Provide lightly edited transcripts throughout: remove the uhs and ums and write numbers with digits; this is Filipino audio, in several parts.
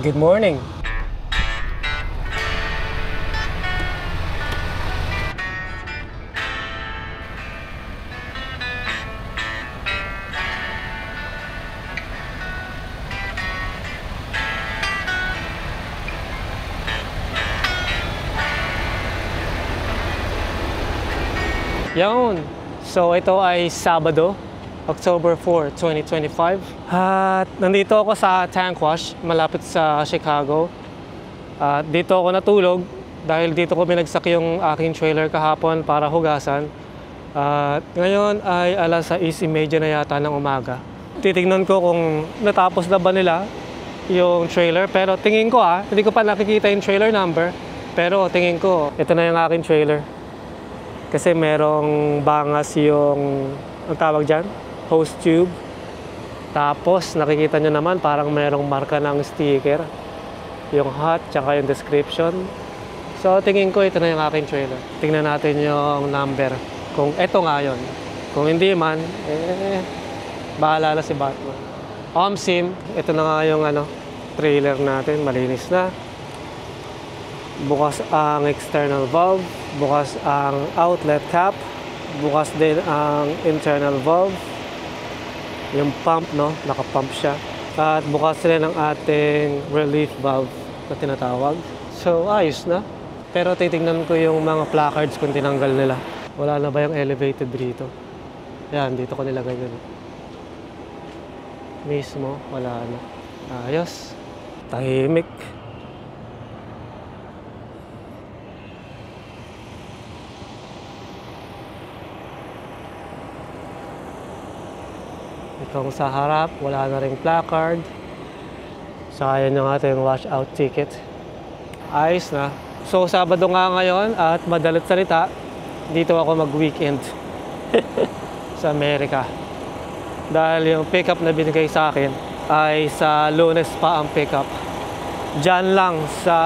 Good morning. Yun. So ito ay Sabado, October 4, 2025. At nandito ako sa tank wash, malapit sa Chicago. At dito ako natulog dahil dito ko binagsak yung aking trailer kahapon para hugasan. At ngayon ay alas 6:30 na yata ng umaga. Titignan ko kung natapos na ba nila yung trailer. Pero tingin ko hindi ko pa nakikita yung trailer number. Pero tingin ko, ito na yung aking trailer. Kasi merong bangas yung, ang tawag dyan, hose tube. Tapos nakikita nyo naman parang merong marka ng sticker. Yung hot, tsaka yung description. So tingin ko ito na yung aking trailer. Tingnan natin yung number. Kung ito nga yun. Kung hindi man, bahala na si Batman. OMSIM, ito na nga yung trailer natin. Malinis na. Bukas ang external valve, bukas ang outlet cap, bukas din ang internal valve, yung pump, naka-pump siya, at bukas rin ang ating relief valve na tinatawag. So ayos na, pero titignan ko yung mga placards kung tinanggal nila. Wala na ba yung elevated dito? Yan, dito ko nilagay yun mismo, wala na. Ayos, tahimik. Itong sa harap, wala na ring placard. Saka yan yung ating washout ticket. Ayos na. So, Sabado nga ngayon at madalit salita, dito ako mag-weekend sa Amerika. Dahil yung pickup na binigay sa akin ay sa Lunes pa ang pickup. Diyan lang sa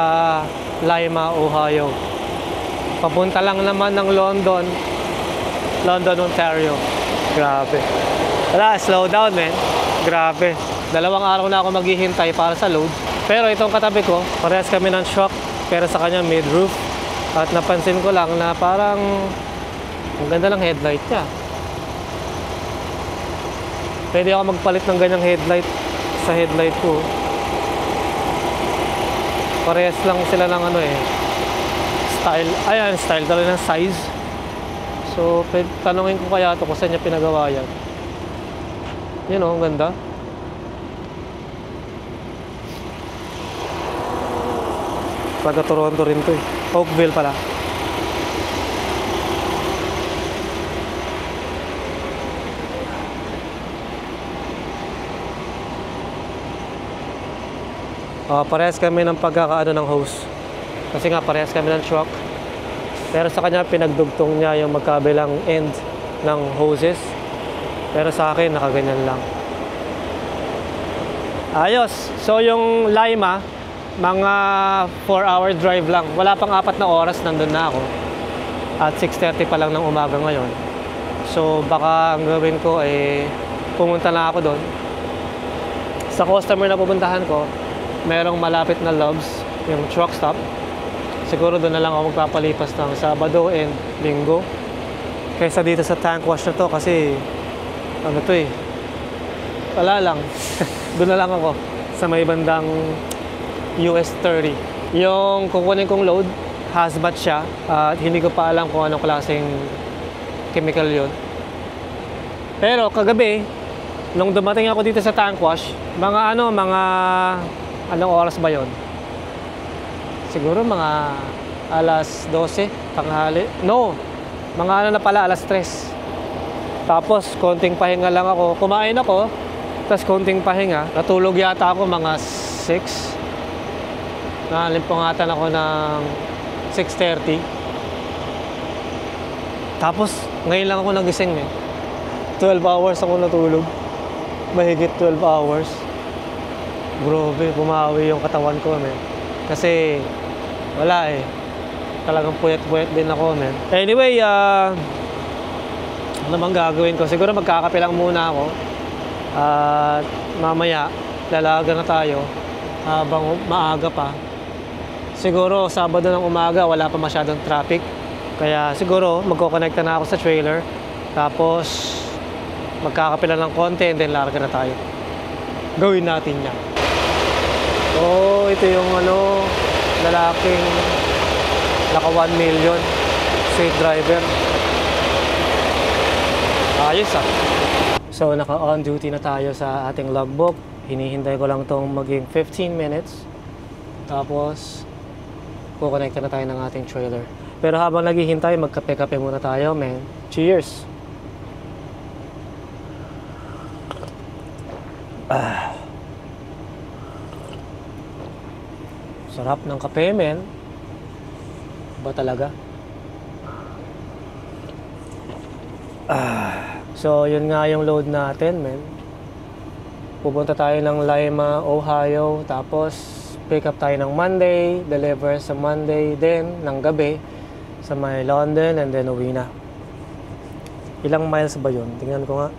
Lima, Ohio. Papunta lang naman ng London, Ontario. Grabe. Wala, slow down, man. Grabe. 2 araw na ako maghihintay para sa load. Pero itong katabi ko, parehas kami ng shock, pero sa kanya mid-roof. At napansin ko lang na parang ang ganda ng headlight niya. Pwede ako magpalit ng ganyang headlight sa headlight ko. Parehas lang sila ng style. Ayan, style talaga ng size. So, tanungin ko kaya ito kung saan niya pinagawa yan. Yun ang ganda. Taga Toronto rin to Oakville pala. Parehas kami ng pagkakaano ng hose. Kasi nga parehas kami ng truck. Pero sa kanya pinagdugtong niya yung magkabilang end ng hoses. Pero sa akin, nakaganyan lang. Ayos. So, yung Lima, mga 4-hour drive lang. Wala pang 4 na oras, nandun na ako. At 6:30 pa lang ng umaga ngayon. So, baka ang gawin ko ay pumunta na ako doon. Sa customer na pupuntahan ko, merong malapit na Loves, yung truck stop. Siguro doon na lang ako magpapalipas ng Sabado and Linggo. Kaysa dito sa tank wash na to kasi wala lang. Doon na lang ako sa may bandang US 30. Yung kukunin kong load, hazmat siya. At hindi ko pa alam kung anong klaseng chemical yun. Pero kagabi, nung dumating ako dito sa tank wash, mga anong oras ba yon? Siguro mga alas 12, tanghali. No, mga na pala, alas 3. Tapos, konting pahinga lang ako. Kumain ako, tapos konting pahinga. Natulog yata ako mga 6. Nalimpungatan ako ng 6:30. Tapos, ngayon lang ako nagising 12 hours ako natulog. Mahigit 12 hours. Grabe, bumawi yung katawan ko, Kasi, wala Talagang puyat-puyat din ako, Anyway, ano bang gagawin ko? Siguro magkakape lang muna ako. At mamaya, lalaga na tayo. habang maaga pa. Siguro Sabado ng umaga wala pa masyadong traffic. Kaya siguro magko-connecta na ako sa trailer. Tapos magkakapila ng konti and then larga na tayo. Gawin natin yan. Oh, ito yung lalaking naka 1 million. Safe driver. Ayos ah. So naka on duty na tayo sa ating logbook. Hinihintay ko lang tong maging 15 minutes. Tapos kukonekta na tayo ng ating trailer. Pero habang naghihintay, magkape-kape muna tayo, man. Cheers! Sarap ng kape, men. Ba talaga? So, yun nga yung load natin, men. Pupunta tayo ng Lima, Ohio. Tapos, pick up tayo ng Monday. Deliver sa Monday din, ng gabi. Sa may London and then uwi na. Ilang miles ba yun? Tingnan ko nga.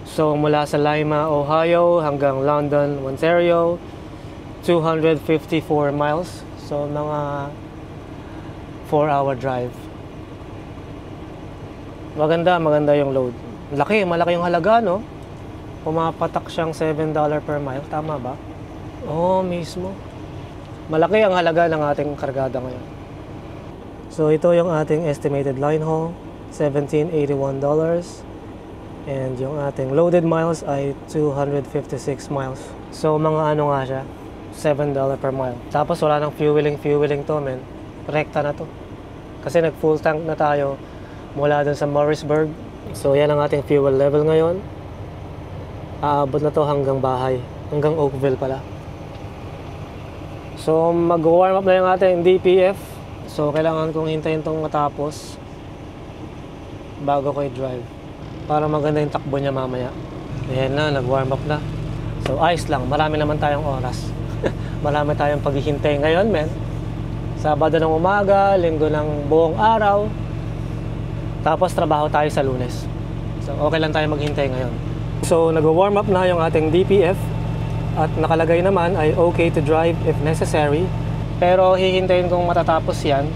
So, mula sa Lima, Ohio hanggang London, Ontario, 254 miles. So, mga 4-hour drive. Maganda yung load. Malaki yung halaga, no? Pumapatak siyang $7 per mile. Tama ba? Oo, mismo. Malaki ang halaga ng ating kargada ngayon. So, ito yung ating estimated line haul. $1,781. And yung ating loaded miles ay 256 miles. So, mga nga siya? $7 per mile. Tapos, wala nang fueling to, men. Rekta na to. Kasi nag-full tank na tayo mula dun sa Morrisburg. So, yan ang ating fuel level ngayon. Aabot na to hanggang bahay. Hanggang Oakville pala. So, mag-warm up na yung ating DPF. So, kailangan kong hintayin itong matapos bago ko i-drive. Para maganda yung takbo niya mamaya. Ayan na, nag-warm up na. So, ayos lang. Marami naman tayong oras. Marami tayong paghihintay ngayon, men. Sabado ng umaga, linggo ng buong araw. Tapos, trabaho tayo sa Lunes. So, okay lang tayo maghintay ngayon. So, nag-warm up na yung ating DPF. At nakalagay naman ay okay to drive if necessary. Pero hihintayin kong matatapos yan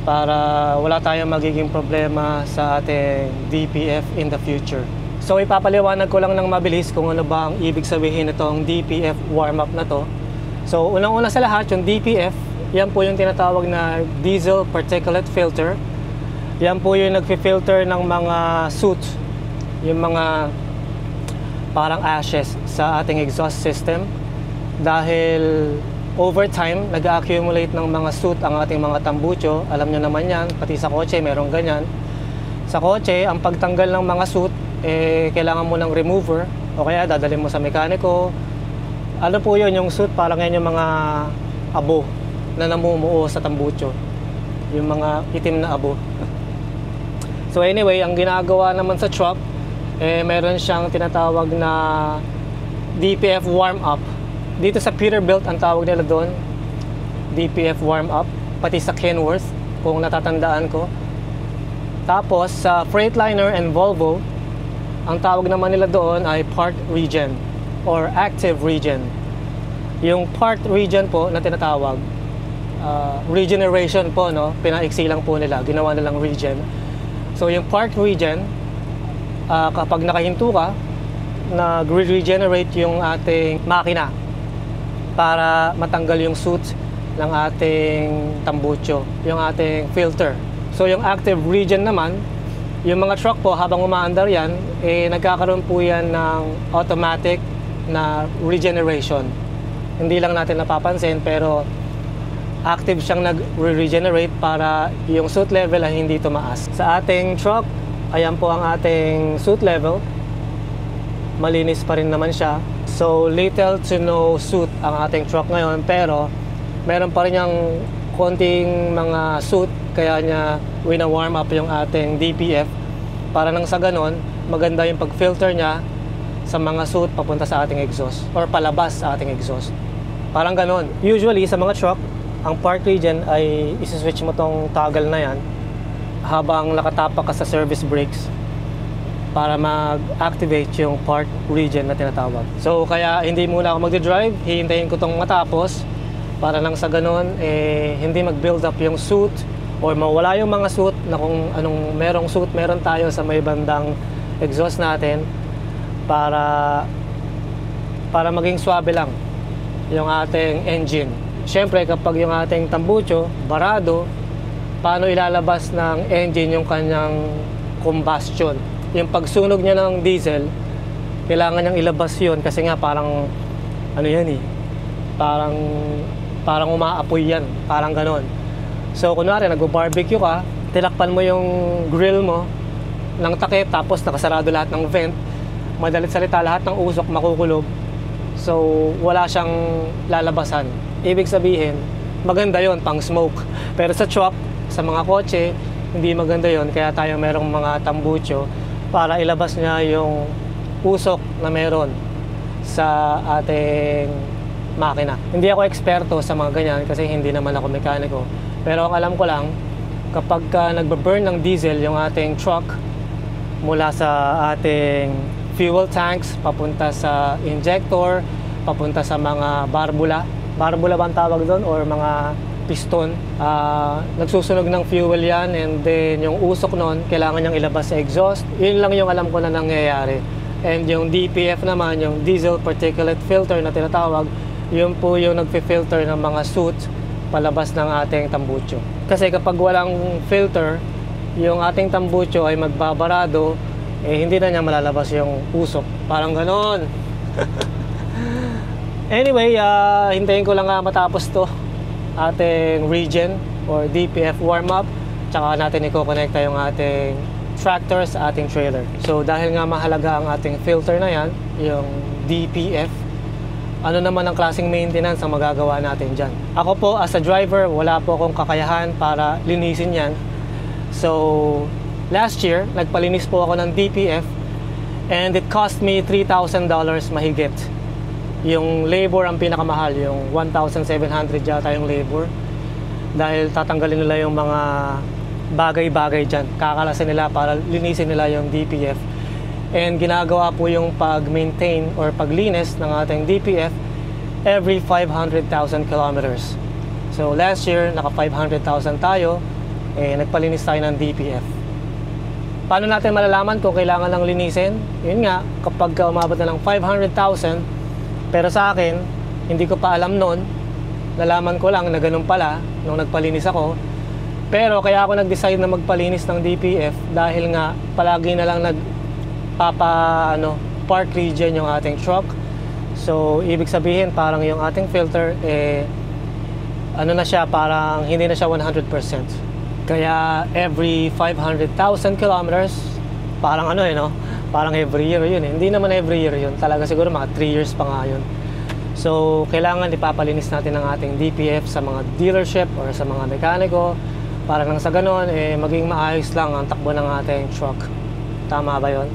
para wala tayong magiging problema sa ating DPF in the future. So ipapaliwanag ko lang ng mabilis kung ano ba ang ibig sabihin nitong DPF warm-up na to. So unang-una sa lahat, yung DPF, yan po yung tinatawag na Diesel Particulate Filter. Yan po yung nagfi-filter ng mga soot, yung mga parang ashes sa ating exhaust system. Dahil over time, nag-accumulate ng mga soot ang ating mga tambucho. Alam nyo naman yan, pati sa kotse, merong ganyan. Sa kotse, ang pagtanggal ng mga soot, kailangan mo ng remover o kaya dadalhin mo sa mekaniko. Ano po yun, yung soot, parang yan yung mga abo na namumuo sa tambucho. Yung mga itim na abo. So anyway, ang ginagawa naman sa truck, meron siyang tinatawag na DPF warm-up. Dito sa Peterbilt, ang tawag nila doon, DPF warm-up, pati sa Kenworth, kung natatandaan ko. Tapos, sa Freightliner and Volvo, ang tawag naman nila doon ay part regen or active regen. Yung part regen po na tinatawag, regeneration po, no? Pinaiksi lang po nila, ginawa nilang regen. So, yung part regen, kapag nakahinto ka, nag-regenerate yung ating makina para matanggal yung soot ng ating tambucho, yung ating filter. So yung active regen naman, yung mga truck po habang umaandar yan, nagkakaroon po yan ng automatic na regeneration. Hindi lang natin napapansin pero active siyang nag-regenerate para yung soot level ay hindi tumaas. Sa ating truck, ayan po ang ating soot level. Malinis pa rin naman siya. So, little to no soot ang ating truck ngayon, pero meron pa rin yung konting mga soot, kaya niya wina-warm up yung ating DPF para nang sa ganon, maganda yung pag-filter niya sa mga soot papunta sa ating exhaust or palabas sa ating exhaust. Parang ganon. Usually, sa mga truck, ang part regen ay isi-switch mo tong toggle na yan habang nakatapak ka sa service brakes. para mag-activate yung park regen na tinatawag. So kaya hindi muna ako magde-drive, hihintayin ko tong matapos para nang sa ganun hindi mag-build up yung suit or mawala yung mga suit na kung anong merong suit meron tayo sa may bandang exhaust natin para maging swabe lang yung ating engine. Siyempre kapag yung ating tambucho barado, paano ilalabas ng engine yung kanyang combustion? Yung pagsunog niya ng diesel, kailangan niyang ilabas yun kasi nga parang ano yan parang umaapoy yan, parang ganon. So kunwari nagbo-barbecue ka, tinakpan mo yung grill mo ng takip tapos nakasarado lahat ng vent, madalit salita lahat ng usok makukulob, so wala siyang lalabasan. Ibig sabihin maganda yon pang smoke, pero sa truck, sa mga kotse hindi maganda yon, kaya tayo merong mga tambucho para ilabas niya yung usok na meron sa ating makina. Hindi ako eksperto sa mga ganyan kasi hindi naman ako mekaniko, pero ang alam ko lang, kapag nagbe-burn ng diesel yung ating truck mula sa ating fuel tanks papunta sa injector, papunta sa mga barbula ba ang tawag doon, or mga piston, nagsusunog ng fuel yan, and then yung usok nun kailangan niyang ilabas sa exhaust. Yun lang yung alam ko na nangyayari. And yung DPF naman, yung diesel particulate filter na tinatawag, yun po yung nagfi-filter ng mga soot palabas ng ating tambucho. Kasi kapag walang filter, yung ating tambucho ay magbabarado, hindi na niya malalabas yung usok, parang ganon. Anyway, hintayin ko lang matapos to ating regen or DPF warm-up, tsaka natin i-connecta yung ating tractor sa ating trailer. So dahil nga mahalaga ang ating filter na yan, yung DPF, ano naman ang klaseng maintenance ang magagawa natin dyan? Ako po as a driver, wala po akong kakayahan para linisin yan. So last year, nagpalinis po ako ng DPF and it cost me $3,000 mahigit. Yung labor ang pinakamahal, yung 1,700 yata yung labor. Dahil tatanggalin nila yung mga bagay-bagay dyan. Kakalasin nila para linisin nila yung DPF. And ginagawa po yung pag-maintain or paglinis ng ating DPF every 500,000 kilometers. So last year, naka 500,000 tayo, nagpalinis tayo ng DPF. Paano natin malalaman kung kailangan lang linisin? Yun nga, kapag umabot na ng 500,000, pero sa akin, hindi ko pa alam noon. Nalaman ko lang na ganun pala nung nagpalinis ako. Pero kaya ako nag-decide na magpalinis ng DPF dahil nga palagi na lang park regen yung ating truck. So, ibig sabihin parang yung ating filter ano na siya, parang hindi na siya 100%. Kaya every 500,000 kilometers, parang parang every year yun. Hindi naman every year yun. Talaga siguro mga 3 years pa nga yun. So, kailangan ipapalinis natin ang ating DPF sa mga dealership or sa mga mekaniko para nang sa ganon, maging maayos lang ang takbo ng ating truck. Tama ba yun?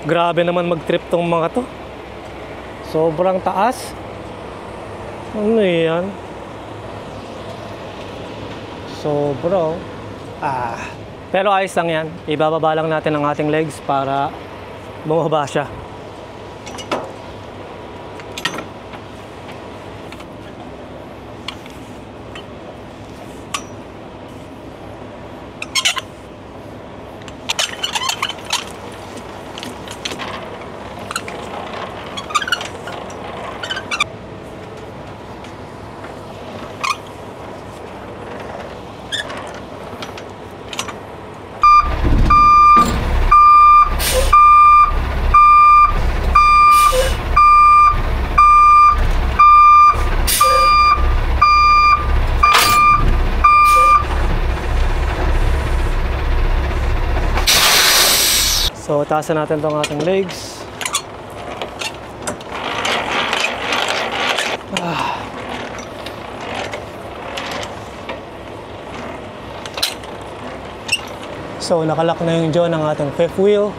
Grabe naman mag-trip tong mga to. Sobrang taas. Ano yan? Sobra. Pero ayos lang yan. Ibababa lang natin ang ating legs para bumaba siya. taasan natin itong ating legs. So, nakalak na yung jaw ng ating fifth wheel.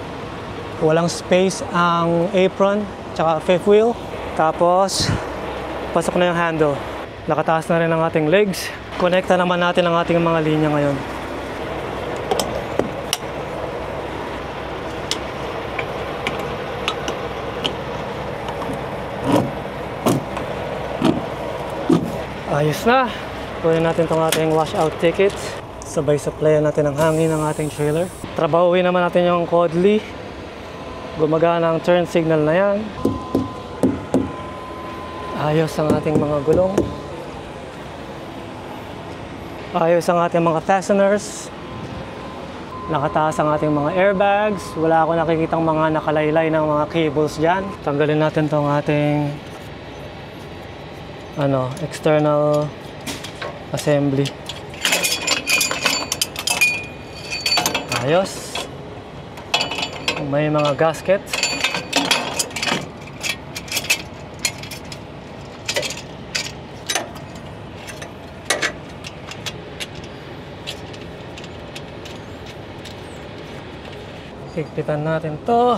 Walang space ang apron, tsaka fifth wheel. Tapos, pasok na yung handle. Nakataas na rin ang ating legs. Connecta naman natin ang ating mga linya ngayon. Ayos na. Kunin natin itong ating washout ticket. Sabay supplyan natin ang hangin ng ating trailer. Trabahuin naman natin yung Codley. Gumagana ang turn signal na yan. Ayos ang ating mga gulong. Ayos ang ating mga fasteners. Nakataas ang ating mga airbags. Wala ako nakikitang mga nakalaylay ng mga cables dyan. Tanggalin natin itong ating external assembly. Ayos. May mga gasket. Higpitan natin to.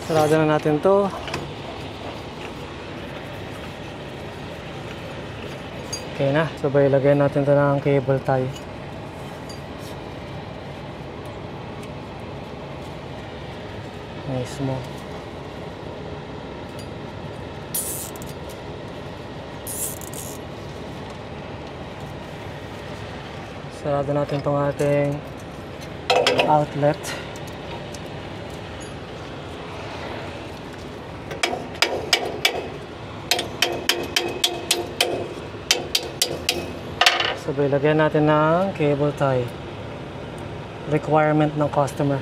Sarado na natin to. Okay na. Sabay lagay natin to ng cable tie. Mismo. Sarado natin itong ating outlet. Sabay lagyan natin ng cable tie. Requirement ng customer.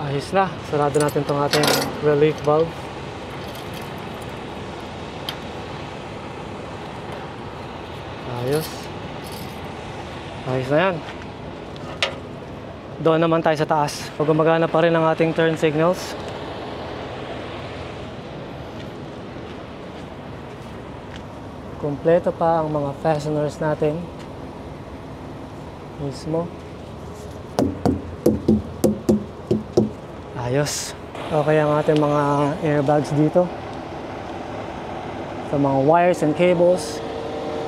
Ayos na. Sarado natin itong ating relief valve. Ayos. Ayos na yan. Doon naman tayo sa taas. Gumagana pa rin ang ating turn signals. Kompleto pa ang mga fasteners natin. Mismo. Ayos. Okay ang ating mga airbags dito. Sa mga wires and cables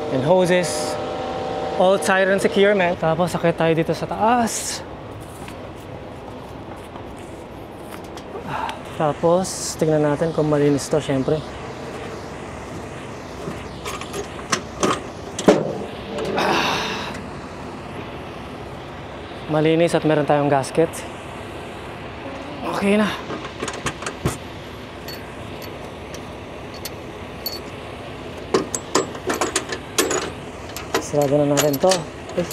and hoses. All tight and secure, man. Tapos sakit tayo dito sa taas. Tapos tingnan natin kung malinis to, syempre. Malinis at meron tayong gasket. Okay na. Sarado na natin to. Okay.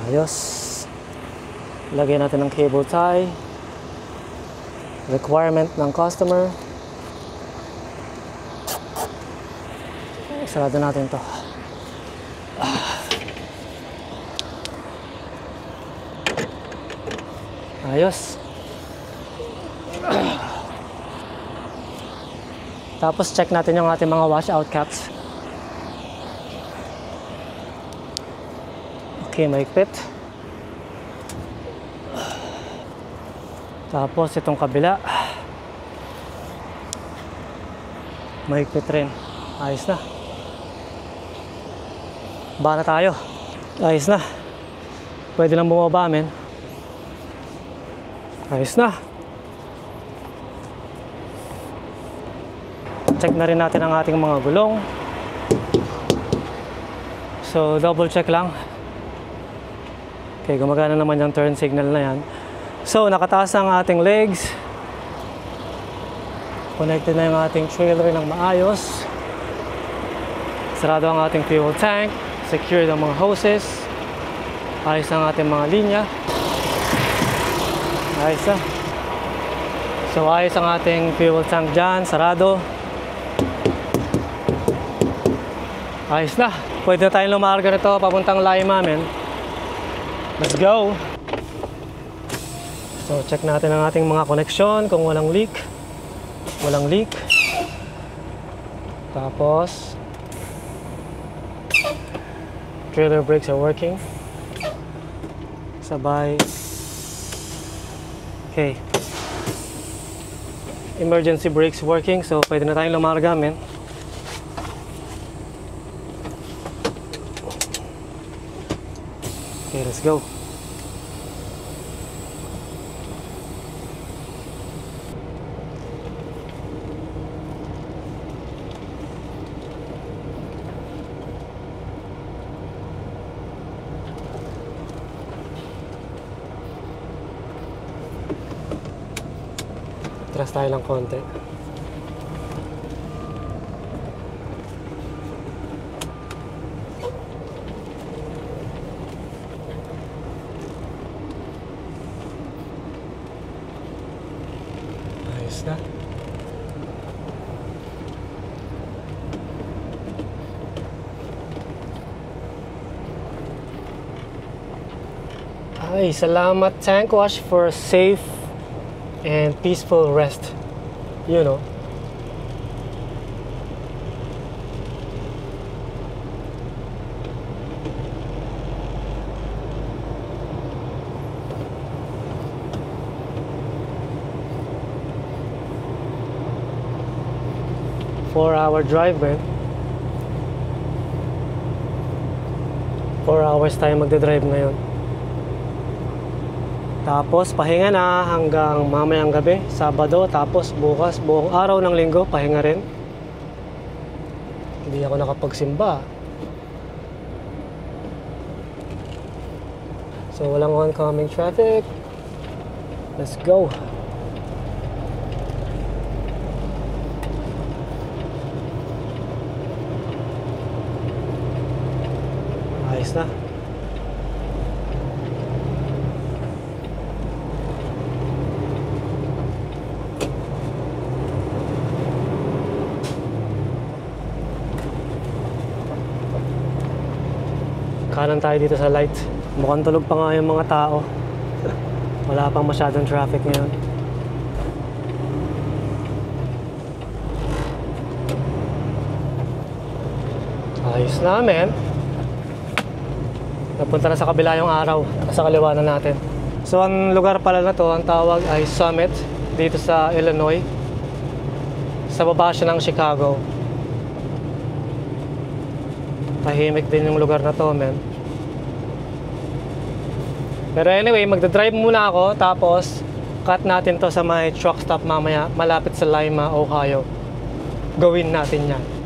Ayos. Lagyan natin ng cable tie. Requirement ng customer. Sarado natin to. Ayos. Tapos check natin yung ating mga washout caps. Okay, maigpit. Tapos itong kabila. Maigpit rin. Ayos na. Baka na tayo. Ayos na. Pwede lang bumaba, men. Ayos na. Check na rin natin ang ating mga gulong. So, double check lang. Okay, gumagana naman yung turn signal na yan. So, nakataas ang ating legs. Connected na yung ating trailer ng maayos. Sarado ang ating fuel tank. Secured ang mga hoses. Ayos ang ating mga linya. Ayos na. So ayos ang ating fuel tank dyan. Sarado. Ayos na. Pwede na tayong lumarga nito papuntang Lima, men. Let's go! So check natin ang ating mga koneksyon kung walang leak. Walang leak. Tapos trailer brakes are working. Sabay. Okay. Emergency brakes working, so pwede na tayong lumarga, men. Okay, let's go. Atras tayo lang konti. Ayos na. Ay, salamat Tank Wash for safe and peaceful rest, you know. Four-hour drive, man. 4 hours tayo magdadrive ngayon. Tapos pahinga na hanggang mamayang gabi, Sabado. Tapos bukas, buong araw ng Linggo, pahinga rin. Hindi ako nakapagsimba. So walang oncoming traffic. Let's go. Ayos na. Kanan tayo dito sa light. Mukhang tulog pa nga yung mga tao. Wala pang masyadong traffic ngayon. Ayos na, men. Napunta na sa kabila yung araw. Sa kaliwa na natin. So ang lugar pala na to, ang tawag ay Summit. Dito sa Illinois. Sa baba siya ng Chicago. Tahimik din yung lugar na to, men. Pero anyway, magdadrive muna ako. Tapos cut natin to sa may truck stop mamaya, malapit sa Lima, Ohio. Gawin natin yan.